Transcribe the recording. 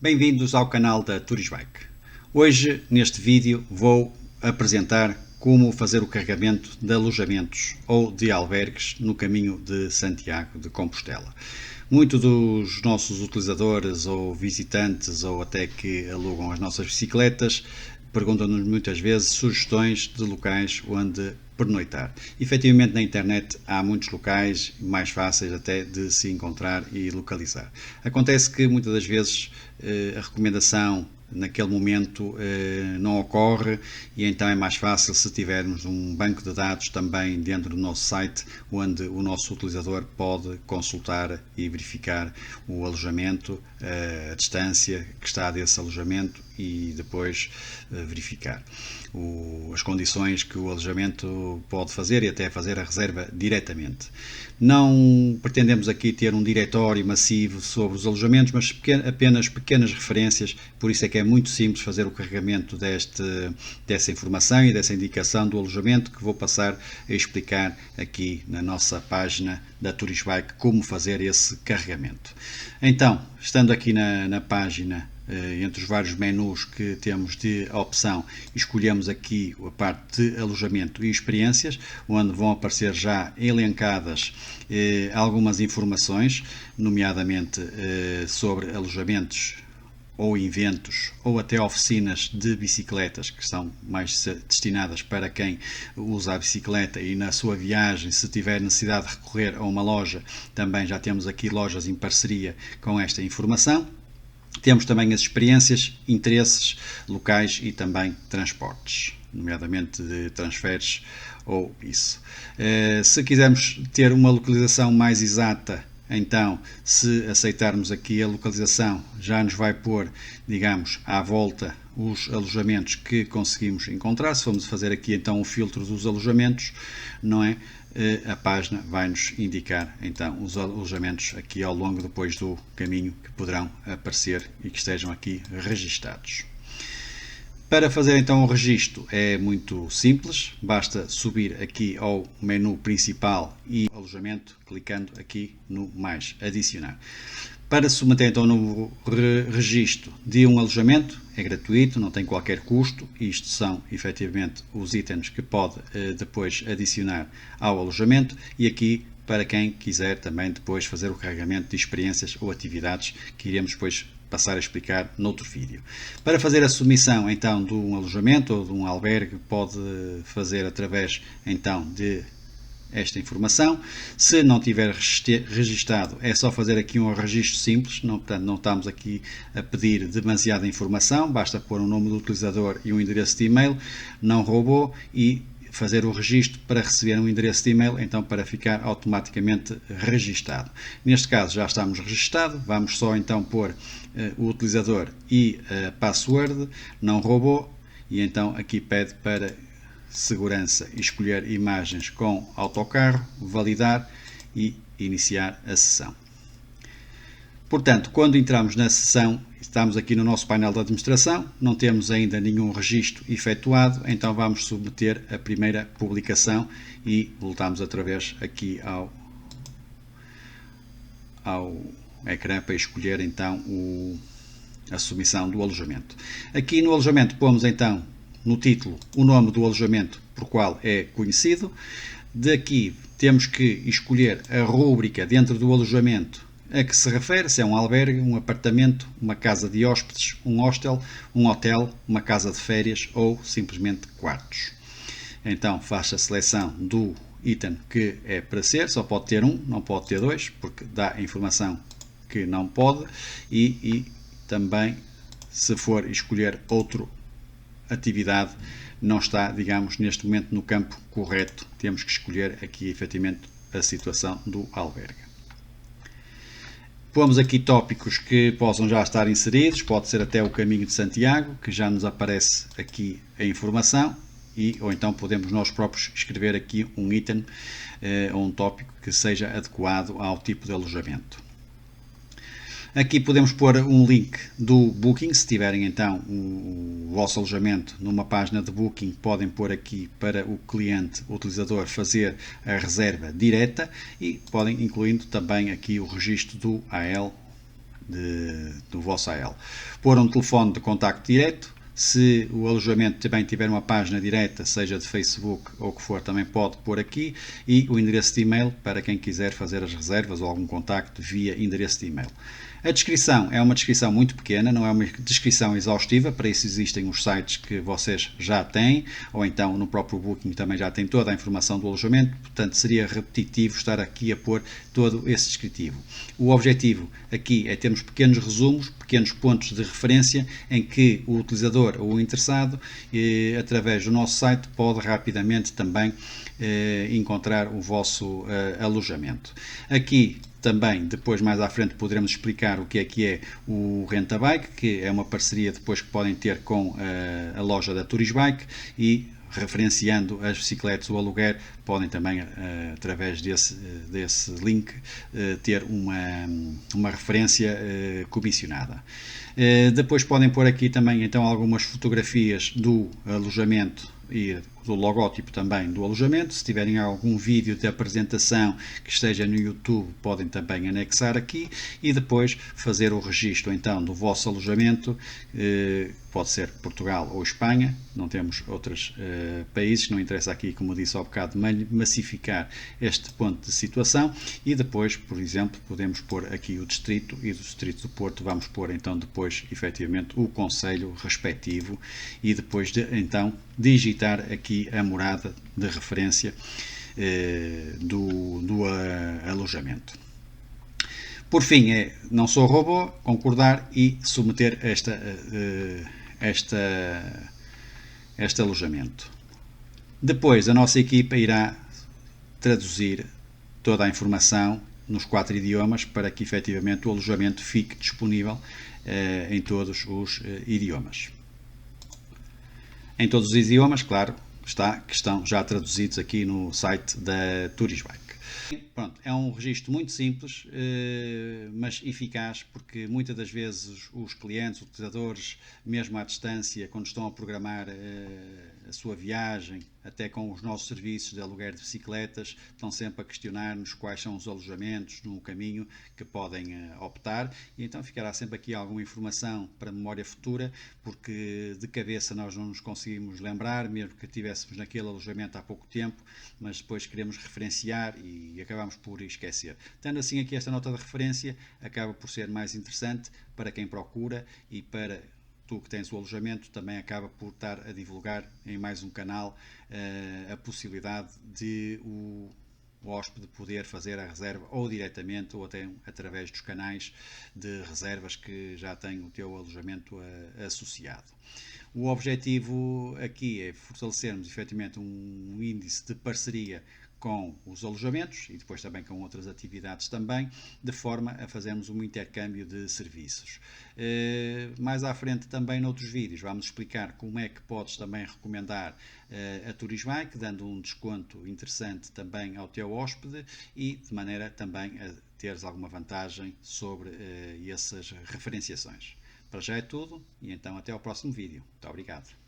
Bem-vindos ao canal da Turisbike. Hoje, neste vídeo, vou apresentar como fazer o carregamento de alojamentos ou de albergues no caminho de Santiago de Compostela. Muitos dos nossos utilizadores ou visitantes ou até que alugam as nossas bicicletas perguntam-nos muitas vezes sugestões de locais onde pernoitar. Efetivamente, na internet há muitos locais mais fáceis até de se encontrar e localizar. Acontece que muitas das vezes a recomendação naquele momento não ocorre e então é mais fácil se tivermos um banco de dados também dentro do nosso site onde o nosso utilizador pode consultar e verificar o alojamento, a distância que está desse alojamento e depois verificar as condições que o alojamento pode fazer e até fazer a reserva diretamente. Não pretendemos aqui ter um diretório massivo sobre os alojamentos, mas apenas pequenas referências, por isso é que é muito simples fazer o carregamento dessa informação e dessa indicação do alojamento que vou passar a explicar aqui na nossa página da Turisbike como fazer esse carregamento. Então, estando aqui na página, entre os vários menus que temos de opção, escolhemos aqui a parte de alojamento e experiências, onde vão aparecer já elencadas algumas informações, nomeadamente sobre alojamentos ou eventos ou até oficinas de bicicletas que são mais destinadas para quem usa a bicicleta e na sua viagem, se tiver necessidade de recorrer a uma loja, também já temos aqui lojas em parceria com esta informação. Temos também as experiências, interesses locais e também transportes, nomeadamente de transferes ou isso. Se quisermos ter uma localização mais exata, então, se aceitarmos aqui a localização, já nos vai pôr, digamos, à volta os alojamentos que conseguimos encontrar. Se formos fazer aqui então o filtro dos alojamentos, não é? A página vai-nos indicar então os alojamentos aqui ao longo depois do caminho que poderão aparecer e que estejam aqui registados. Para fazer então o registro é muito simples, basta subir aqui ao menu principal e alojamento, clicando aqui no mais, adicionar. Para submeter então o novo registro de um alojamento, é gratuito, não tem qualquer custo. Isto são efetivamente os itens que pode depois adicionar ao alojamento e aqui para quem quiser também depois fazer o carregamento de experiências ou atividades que iremos depois passar a explicar noutro vídeo. Para fazer a submissão então de um alojamento ou de um albergue pode fazer através então de esta informação. Se não tiver registado, é só fazer aqui um registro simples, não, portanto, não estamos aqui a pedir demasiada informação, basta pôr o nome do utilizador e um endereço de e-mail, não robô, e fazer o registro para receber um endereço de e-mail, então para ficar automaticamente registado. Neste caso já estamos registados, vamos só então pôr o utilizador e a password, não robô, e então aqui pede para segurança escolher imagens com autocarro, validar e iniciar a sessão. Portanto, quando entramos na sessão, estamos aqui no nosso painel de administração, não temos ainda nenhum registro efetuado, então vamos submeter a primeira publicação e voltamos outra vez aqui ao ecrã para escolher então a submissão do alojamento. Aqui no alojamento pomos então no título o nome do alojamento por qual é conhecido. Daqui temos que escolher a rúbrica dentro do alojamento a que se refere, se é um albergue, um apartamento, uma casa de hóspedes, um hostel, um hotel, uma casa de férias ou simplesmente quartos. Então faça a seleção do item que é para ser, só pode ter um, não pode ter dois, porque dá a informação que não pode e também se for escolher outra atividade não está, digamos, neste momento no campo correto, temos que escolher aqui efetivamente a situação do albergue. Pomos aqui tópicos que possam já estar inseridos, pode ser até o caminho de Santiago, que já nos aparece aqui a informação, ou então podemos nós próprios escrever aqui um item ou um tópico que seja adequado ao tipo de alojamento. Aqui podemos pôr um link do Booking, se tiverem então o vosso alojamento numa página de Booking, podem pôr aqui para o cliente, o utilizador, fazer a reserva direta e podem incluindo também aqui o registro do AL do vosso AL. Pôr um telefone de contacto direto. Se o alojamento também tiver uma página direta, seja de Facebook ou o que for, também pode pôr aqui, e o endereço de e-mail para quem quiser fazer as reservas ou algum contacto via endereço de e-mail. A descrição é uma descrição muito pequena, não é uma descrição exaustiva, para isso existem os sites que vocês já têm, ou então no próprio Booking também já tem toda a informação do alojamento, portanto seria repetitivo estar aqui a pôr todo esse descritivo. O objetivo aqui é termos pequenos resumos, pequenos pontos de referência em que o utilizador ou o interessado, através do nosso site, pode rapidamente também encontrar o vosso alojamento. Aqui também, depois mais à frente, poderemos explicar o que é o Rentabike, que é uma parceria depois que podem ter com a loja da Turisbike, e referenciando as bicicletas, o aluguer, podem também, através desse link, ter uma referência comissionada. Depois podem pôr aqui também então algumas fotografias do alojamento e do logótipo também do alojamento. Se tiverem algum vídeo de apresentação que esteja no YouTube, podem também anexar aqui, e depois fazer o registro então do vosso alojamento. Pode ser Portugal ou Espanha, não temos outros países, não interessa aqui, como disse há bocado, massificar este ponto de situação. E depois, por exemplo, podemos pôr aqui o distrito, e do distrito do Porto vamos pôr então depois efetivamente o concelho respectivo, e depois então digitar aqui a morada de referência do alojamento. Por fim, não sou robô, concordar e submeter este alojamento. Depois a nossa equipa irá traduzir toda a informação nos 4 idiomas para que efetivamente o alojamento fique disponível em todos os idiomas. Em todos os idiomas, claro, que estão já traduzidos aqui no site da Turisbike. Pronto, é um registro muito simples, mas eficaz, porque muitas das vezes os clientes, os utilizadores, mesmo à distância, quando estão a programar a sua viagem, até com os nossos serviços de aluguer de bicicletas, estão sempre a questionar-nos quais são os alojamentos no caminho que podem optar, e então ficará sempre aqui alguma informação para a memória futura, porque de cabeça nós não nos conseguimos lembrar, mesmo que estivéssemos naquele alojamento há pouco tempo, mas depois queremos referenciar e acabamos por esquecer. Tendo assim aqui esta nota de referência, acaba por ser mais interessante para quem procura, e para tu que tens o alojamento também acaba por estar a divulgar em mais um canal a possibilidade de o hóspede poder fazer a reserva ou diretamente ou até através dos canais de reservas que já tem o teu alojamento associado. O objetivo aqui é fortalecermos efetivamente um índice de parceria com os alojamentos e depois também com outras atividades também, de forma a fazermos um intercâmbio de serviços. Mais à frente também noutros vídeos vamos explicar como é que podes também recomendar a Turisbike, dando um desconto interessante também ao teu hóspede, e de maneira também a teres alguma vantagem sobre essas referenciações. Para já é tudo, e então até ao próximo vídeo. Muito obrigado.